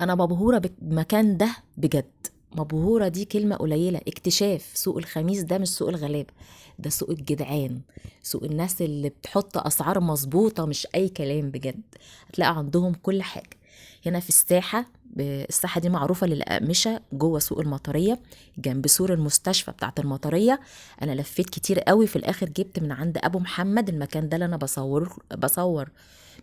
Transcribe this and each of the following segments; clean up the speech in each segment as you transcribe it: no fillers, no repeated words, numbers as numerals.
انا مبهوره بالمكان ده بجد. مبهوره دي كلمه قليله. اكتشاف سوق الخميس ده مش سوق الغلابه، ده سوق الجدعان، سوق الناس اللي بتحط اسعار مظبوطه، مش اي كلام بجد. هتلاقي عندهم كل حاجه هنا في الساحه. الساحه دي معروفه للاقمشه جوه سوق المطريه، جنب سور المستشفى بتاعه المطريه. انا لفيت كتير قوي، في الاخر جبت من عند ابو محمد، المكان ده اللي انا بصور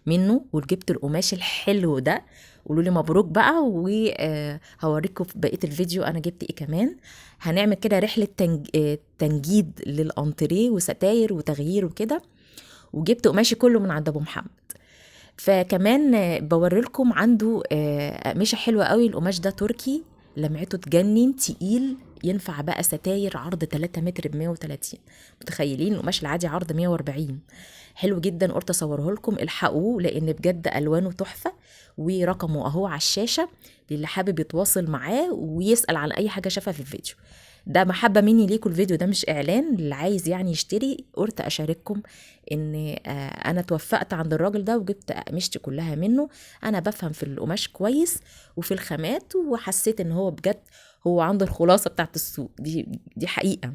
منه، وجبت القماش الحلو ده. قولوا لي مبروك بقى، وهوريكم في بقيه الفيديو انا جبت ايه كمان. هنعمل كده رحله تنجيد للانتريه وستاير وتغيير وكده. وجبت قماشي كله من عند ابو محمد. فكمان بوريلكم عنده قماشه حلوه قوي. القماش ده تركي، لمعته تجنن، تقيل، ينفع بقى ستاير عرض 3 متر ب 130. متخيلين؟ القماش العادي عرض 140. حلو جدا، قلت اصوره لكم. الحقوه لان بجد الوانه تحفه، ورقمه اهو على الشاشه للي حابب يتواصل معاه ويسال عن اي حاجه شافها في الفيديو ده. محبه مني ليكم، الفيديو ده مش اعلان، اللي عايز يعني يشتري قلت اشارككم ان انا توفقت عند الراجل ده وجبت قماشتي كلها منه. انا بفهم في القماش كويس وفي الخامات، وحسيت ان هو بجد هو عنده الخلاصه بتاعت السوق دي حقيقه.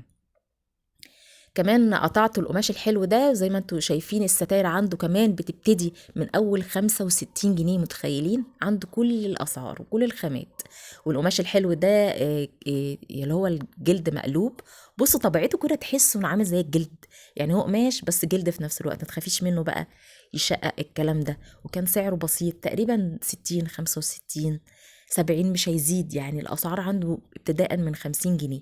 كمان قطعت القماش الحلو ده زي ما انتوا شايفين. الستاير عنده كمان بتبتدي من اول 65 جنيه. متخيلين؟ عنده كل الاسعار وكل الخامات. والقماش الحلو ده اللي هو الجلد مقلوب. بصوا طبيعته كده، تحسه انه عامل زي الجلد، يعني هو قماش بس جلد في نفس الوقت، ما تخافيش منه بقى يشقق الكلام ده. وكان سعره بسيط، تقريبا 60 65 70، مش هيزيد يعني. الاسعار عنده ابتداء من 50 جنيه.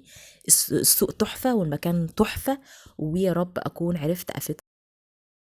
السوق تحفه والمكان تحفه، ويا رب اكون عرفت افيدكم